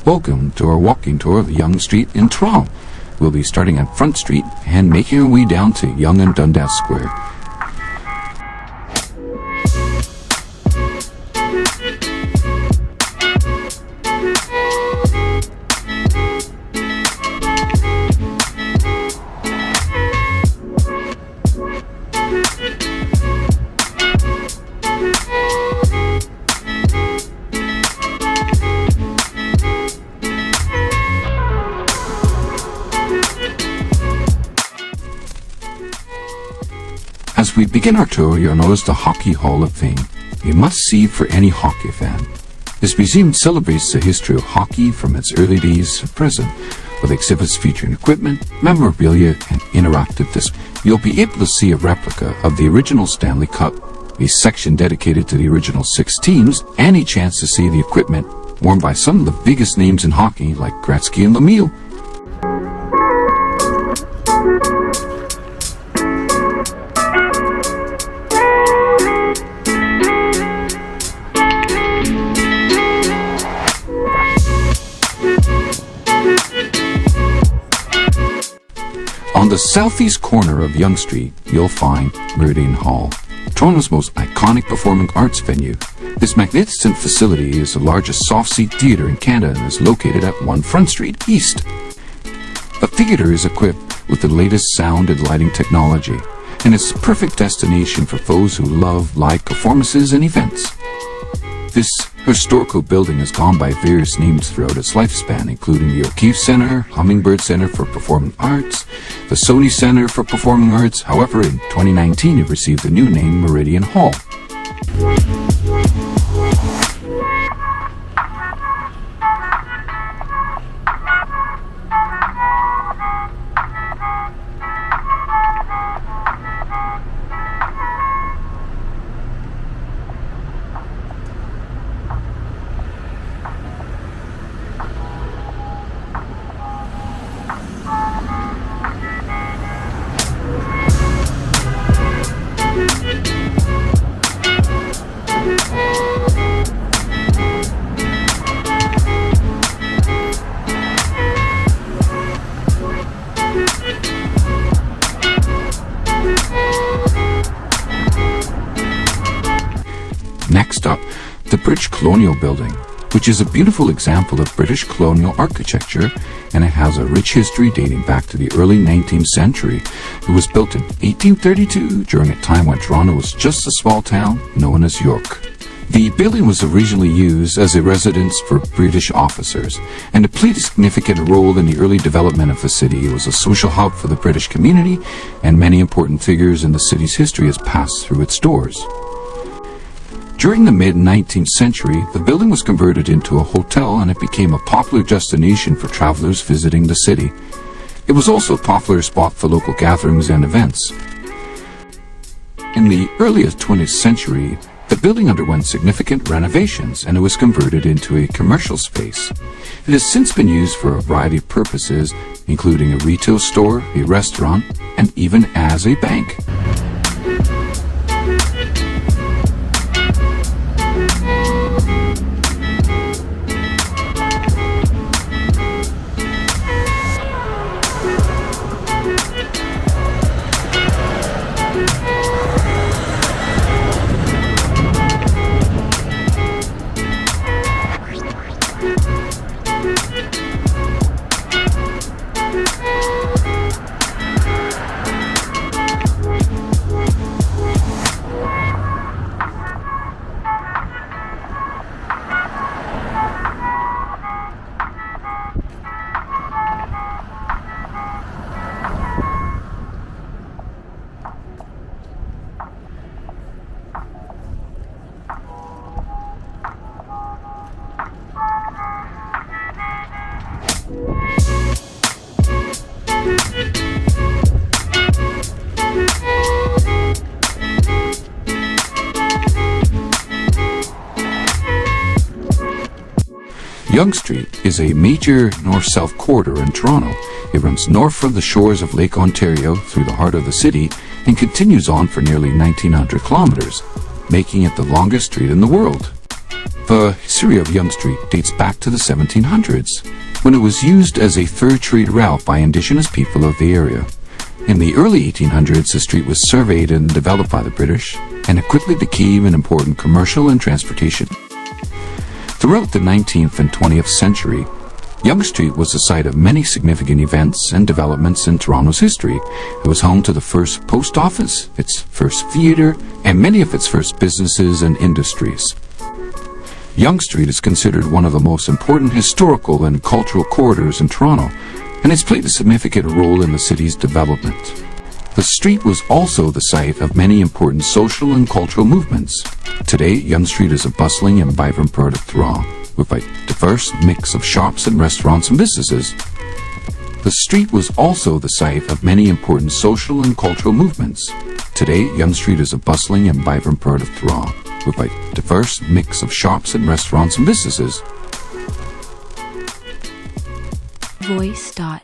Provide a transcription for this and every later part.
Welcome to our walking tour of Yonge Street in Toronto. We'll be starting at Front Street and making our way down to Yonge and Dundas Square. As we begin our tour, you'll notice the Hockey Hall of Fame, a must-see for any hockey fan. This museum celebrates the history of hockey from its early days to present, with exhibits featuring equipment, memorabilia, and interactive displays. You'll be able to see a replica of the original Stanley Cup, a section dedicated to the original 6 teams, and a chance to see the equipment worn by some of the biggest names in hockey like Gretzky and Lemieux. On the southeast corner of Yonge Street, you'll find Meridian Hall, Toronto's most iconic performing arts venue. This magnificent facility is the largest soft-seat theatre in Canada and is located at 1 Front Street East. The theatre is equipped with the latest sound and lighting technology, and it's a perfect destination for those who love live performances and events. This historical building has gone by various names throughout its lifespan, including the O'Keefe Centre, Hummingbird Centre for Performing Arts, the Sony Centre for Performing Arts. However, in 2019 it received the new name Meridian Hall. Next up, the British Colonial building, which is a beautiful example of British colonial architecture, and it has a rich history dating back to the early 19th century. It was built in 1832 during a time when Toronto was just a small town known as York. The building was originally used as a residence for British officers, and it played a significant role in the early development of the city. It was a social hub for the British community, and many important figures in the city's history has passed through its doors. During the mid-19th century, the building was converted into a hotel and it became a popular destination for travelers visiting the city. It was also a popular spot for local gatherings and events. In the early 20th century, the building underwent significant renovations and it was converted into a commercial space. It has since been used for a variety of purposes, including a retail store, a restaurant, and even as a bank. Yonge Street is a major north-south corridor in Toronto. It runs north from the shores of Lake Ontario through the heart of the city and continues on for nearly 1,900 kilometers, making it the longest street in the world. The history of Yonge Street dates back to the 1700s, when it was used as a fur trade route by indigenous people of the area. In the early 1800s, the street was surveyed and developed by the British, and it quickly became an important commercial and transportation. Throughout the 19th and 20th century, Yonge Street was the site of many significant events and developments in Toronto's history. It was home to the first post office, its first theatre, and many of its first businesses and industries. Yonge Street is considered one of the most important historical and cultural corridors in Toronto, and it's played a significant role in the city's development. The street was also the site of many important social and cultural movements. Today, Yonge Street is a bustling and vibrant part of Toronto, with a diverse mix of shops and restaurants and businesses. The street was also the site of many important social and cultural movements. Today, Yonge Street is a bustling and vibrant part of Toronto, with a diverse mix of shops and restaurants and businesses. Voice.ai.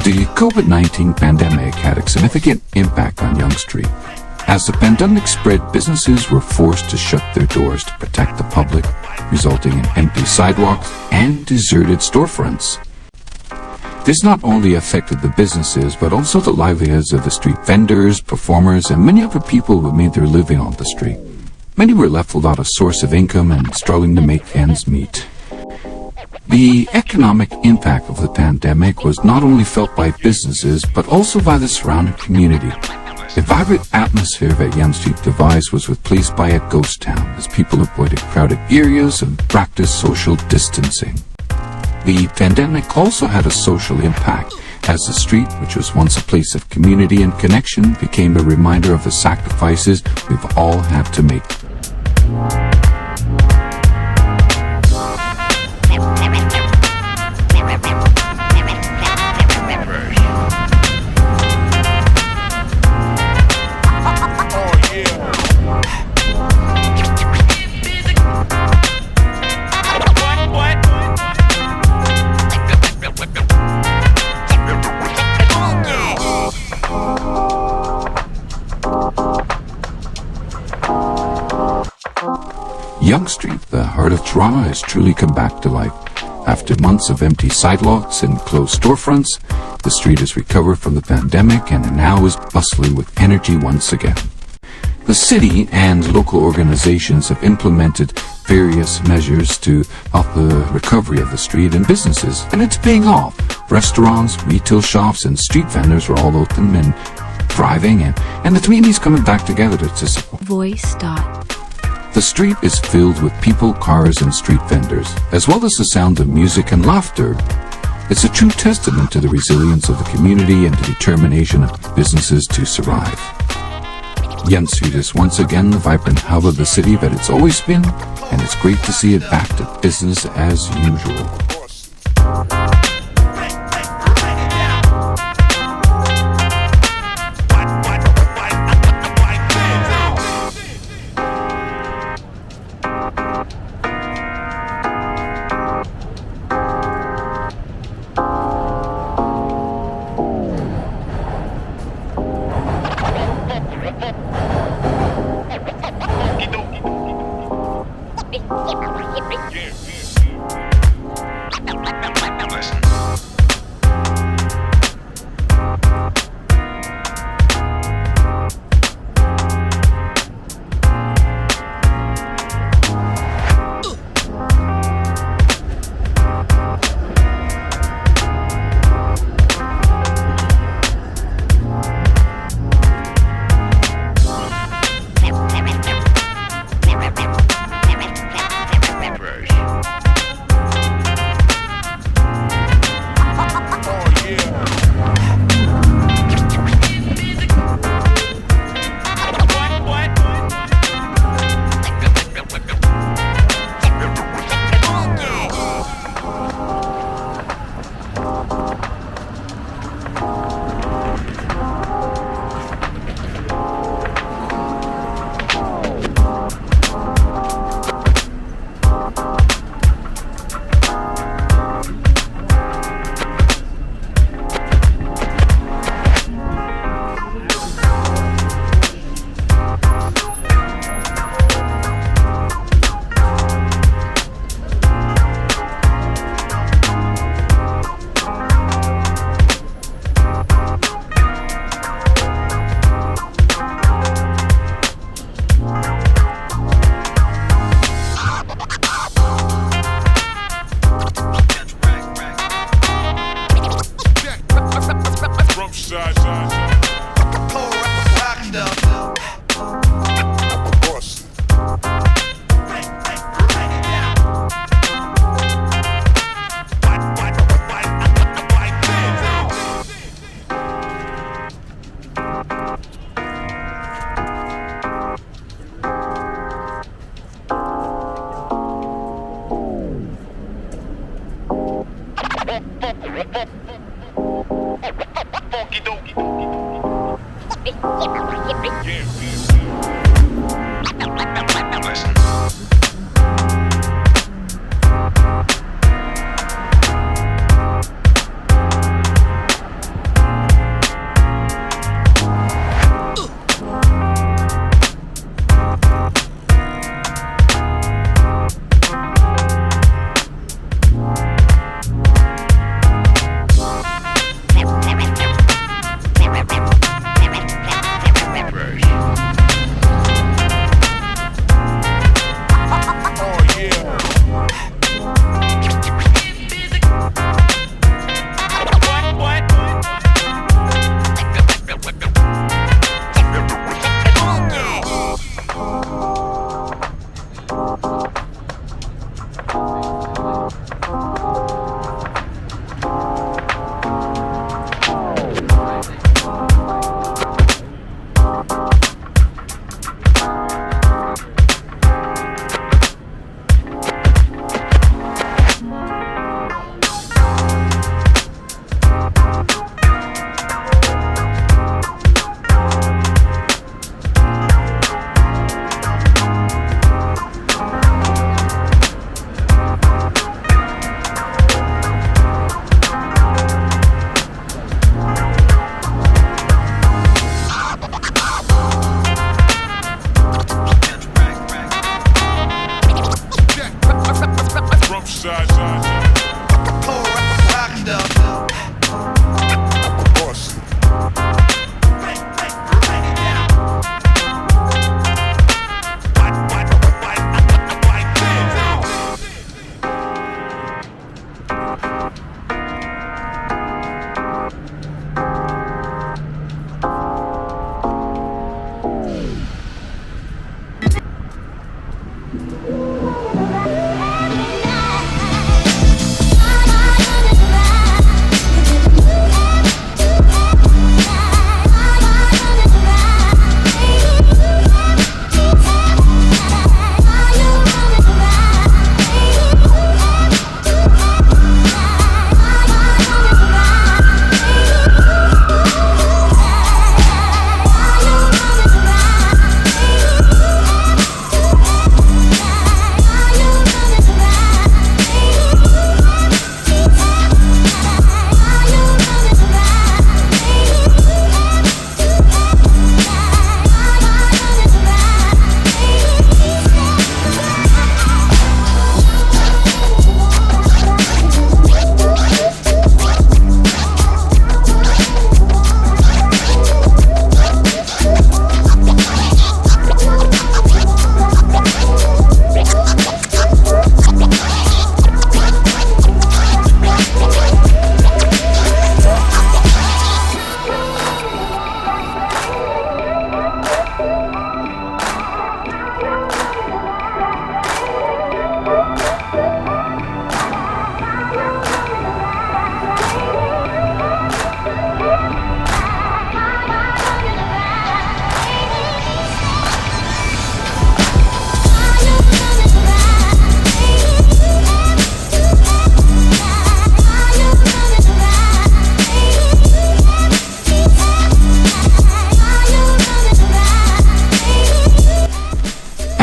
The COVID-19 pandemic had a significant impact on Yonge Street. As the pandemic spread, businesses were forced to shut their doors to protect the public, resulting in empty sidewalks and deserted storefronts. This not only affected the businesses, but also the livelihoods of the street vendors, performers, and many other people who made their living on the street. Many were left without a source of income and struggling to make ends meet. The economic impact of the pandemic was not only felt by businesses, but also by the surrounding community. The vibrant atmosphere that Yonge Street devised was replaced by a ghost town as people avoided crowded areas and practiced social distancing. The pandemic also had a social impact, as the street, which was once a place of community and connection, became a reminder of the sacrifices we've all had to make. Yonge Street, the heart of Toronto, has truly come back to life. After months of empty sidewalks and closed storefronts, the street has recovered from the pandemic and now is bustling with energy once again. The city and local organizations have implemented various measures to help the recovery of the street and businesses, and it's paying off. Restaurants, retail shops, and street vendors are all open and thriving, and the community's coming back together to support. Voice. The street is filled with people, cars, and street vendors, as well as the sound of music and laughter. It's a true testament to the resilience of the community and the determination of businesses to survive. Yonge Street is once again the vibrant hub of the city that it's always been, and it's great to see it back to business as usual.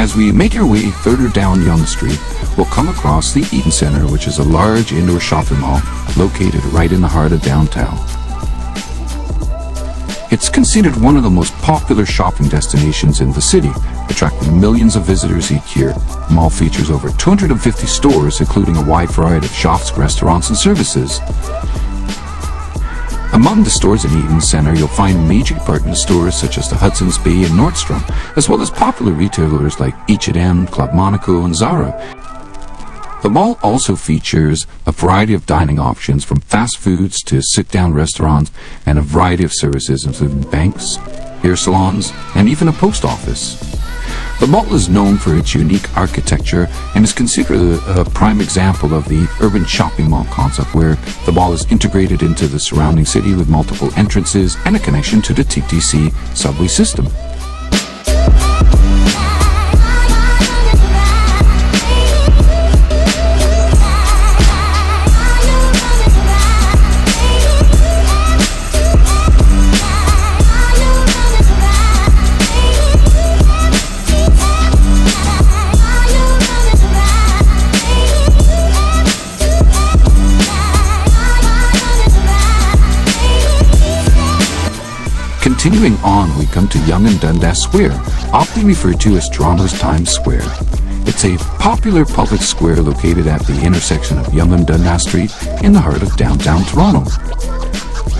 As we make our way further down Yonge Street, we'll come across the Eaton Centre, which is a large indoor shopping mall located right in the heart of downtown. It's considered one of the most popular shopping destinations in the city, attracting millions of visitors each year. The mall features over 250 stores, including a wide variety of shops, restaurants, and services. Among the stores in Eaton Centre, you'll find major department stores such as the Hudson's Bay and Nordstrom, as well as popular retailers like H&M, Club Monaco, and Zara. The mall also features a variety of dining options, from fast foods to sit-down restaurants, and a variety of services including banks, hair salons, and even a post office. The mall is known for its unique architecture and is considered a prime example of the urban shopping mall concept, where the mall is integrated into the surrounding city with multiple entrances and a connection to the TTC subway system. Continuing on, we come to Yonge and Dundas Square, often referred to as Toronto's Times Square. It's a popular public square located at the intersection of Yonge and Dundas Street in the heart of downtown Toronto.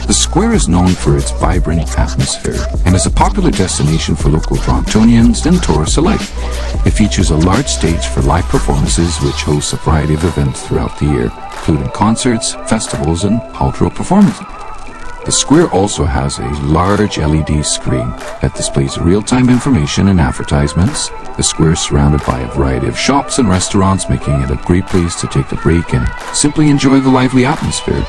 The square is known for its vibrant atmosphere and is a popular destination for local Torontonians and tourists alike. It features a large stage for live performances, which hosts a variety of events throughout the year, including concerts, festivals, and cultural performances. The square also has a large LED screen that displays real-time information and advertisements. The square is surrounded by a variety of shops and restaurants, making it a great place to take a break and simply enjoy the lively atmosphere.